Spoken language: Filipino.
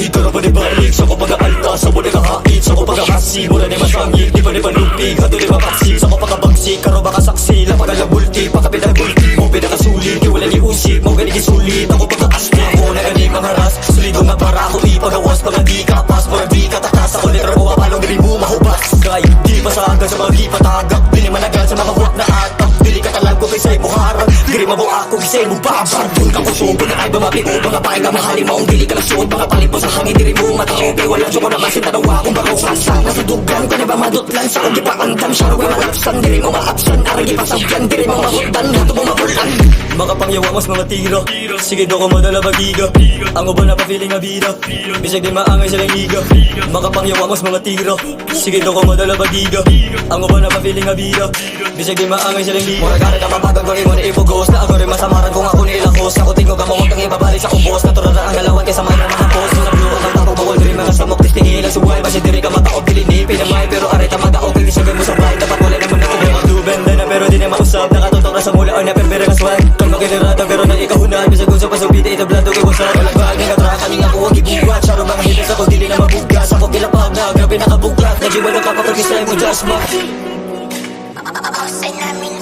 Ikaw na panibalik sa ko pag-aalta, sa mo nagahait, sa ko pag-ahasi. Mula na masangil, di pa ni panupig, hato ni mapaksi. Sa ko pagkabagsik, karo baka saksi, lapagalagbulti, pagkapinagulti. Mo pinakasulit, di wala ni usik, mo ganigi sulit. Ako pagka-asli, ako na gani mangharas. Sulido nga para ako ipagawas, mga di kapas, mga di katakas. Ako letra mo apalong diri mo mahubas. Kay, di pasagan sa mga di patagak, di ni managal sa mga huwag na atap. Dili ka talag ko kisay mo harang, diri mo ako kisay mo babang. Dun ka kusog, kung nakay bumapiko, mga pahay ka mahalin mo. Dili ka lasod, mga palit mo sa hangin, diri mo matao. Kay walang suko na masin, tanawa kung bakaw sasang. Nasa dugan ka na ba madutlan, sa kong gipakantam. Siya rawin malapsan, diri mo maapsan. Arang ipasabyan, diri mo mahutdan, hato mo mabulan. Makapangyawa mas mga tiro, sige do ko madala bagiga. Ang uban na pa-feeling nga bida, bisag di maangay silang liga. Makapangyawa mas mga tiro, sige do ko madala bagiga. Ang uban na pa-feeling nga bida, bisag di maangay silang liga. Mura gana ka mapagang ko rin mo na ipugos, na ako rin masamaran kung ako nilahos. Ako tingog ka mo huwag kang ibabalik sa kubos, natural na ang galawan kaysa may mga hapos. Sa blue ang tapong bawal diri mga samok, tistingin ang suway. Basi diri ka mataog dilini, pinamay pero areta madaog. Hindi sabi mo sa bahay, dapat wala naman ako may magdubenda na pero di na mausap. Nakatutok na sa mula o na perbera ka swag. Kalma kinirata pero nang ikahunan, bisag kung sa pasubita itablado kay wasap. Kalagbahan ng katraka, ning ako ang gibuhat. Saro mga hitas ako, dili na mabugas. Ako kilapag na, grabe nakabuglat. Nagiwalo ka kapag kisay mo, just mo. Say namin